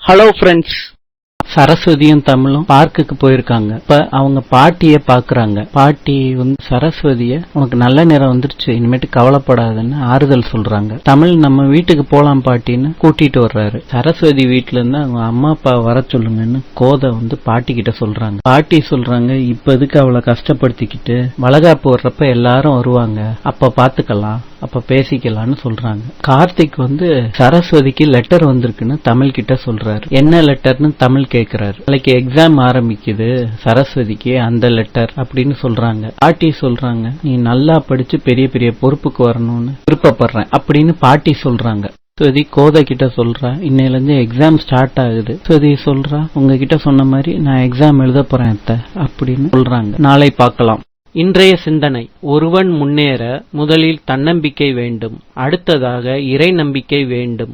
Hello friends, சரஸ்வதியும் தமிழும் பார்க்குக்கு போயிருக்காங்க. இப்ப அவங்க பாட்டிய பாக்குறாங்க. பாட்டி வந்து சரஸ்வதிய, உனக்கு நல்ல நேரம் வந்துருச்சு, இனிமேட்டு கவலைப்படாதுன்னு ஆறுதல் சொல்றாங்க. தமிழ் நம்ம வீட்டுக்கு போலாம் பாட்டின்னு கூட்டிட்டு வர்றாரு. சரஸ்வதி வீட்டுல இருந்து அவங்க அம்மா அப்பா வர சொல்லுங்கன்னு கோதை வந்து பாட்டி கிட்ட சொல்றாங்க. பாட்டி சொல்றாங்க, இப்ப எதுக்கு அவளை கஷ்டப்படுத்திக்கிட்டு, வளகாப்பு வர்றப்ப எல்லாரும் வருவாங்க, அப்ப பாத்துக்கலாம், அப்ப பேசிக்கலாம்னு சொல்றாங்க. கார்த்திக் வந்து சரஸ்வதிக்கு லெட்டர் வந்திருக்குன்னு தமிழ் கிட்ட சொல்றாரு. என்ன லெட்டர்னு தமிழ் கேக்குறாரு. நாளைக்கு எக்ஸாம் ஆரம்பிக்குது சரஸ்வதிக்கு, அந்த லெட்டர் அப்படின்னு சொல்றாங்க. பாட்டி சொல்றாங்க, நீ நல்லா படிச்சு பெரிய பெரிய பொறுப்புக்கு வரணும்னு விருப்பப்படுறேன் அப்படின்னு பாட்டி சொல்றாங்க. சரஸ்வதி கோதை கிட்ட சொல்றா, இன்னையில இருந்து எக்ஸாம் ஸ்டார்ட் ஆகுது. சரஸ்வதி சொல்றா, உங்ககிட்ட சொன்ன மாதிரி நான் எக்ஸாம் எழுத போறேன் அத்தை அப்படின்னு சொல்றாங்க. நாளை பார்க்கலாம். இன்றைய சிந்தனை: ஒருவன் முன்னேற முதலில் தன்னம்பிக்கை வேண்டும், அடுத்ததாக இறை நம்பிக்கை வேண்டும்.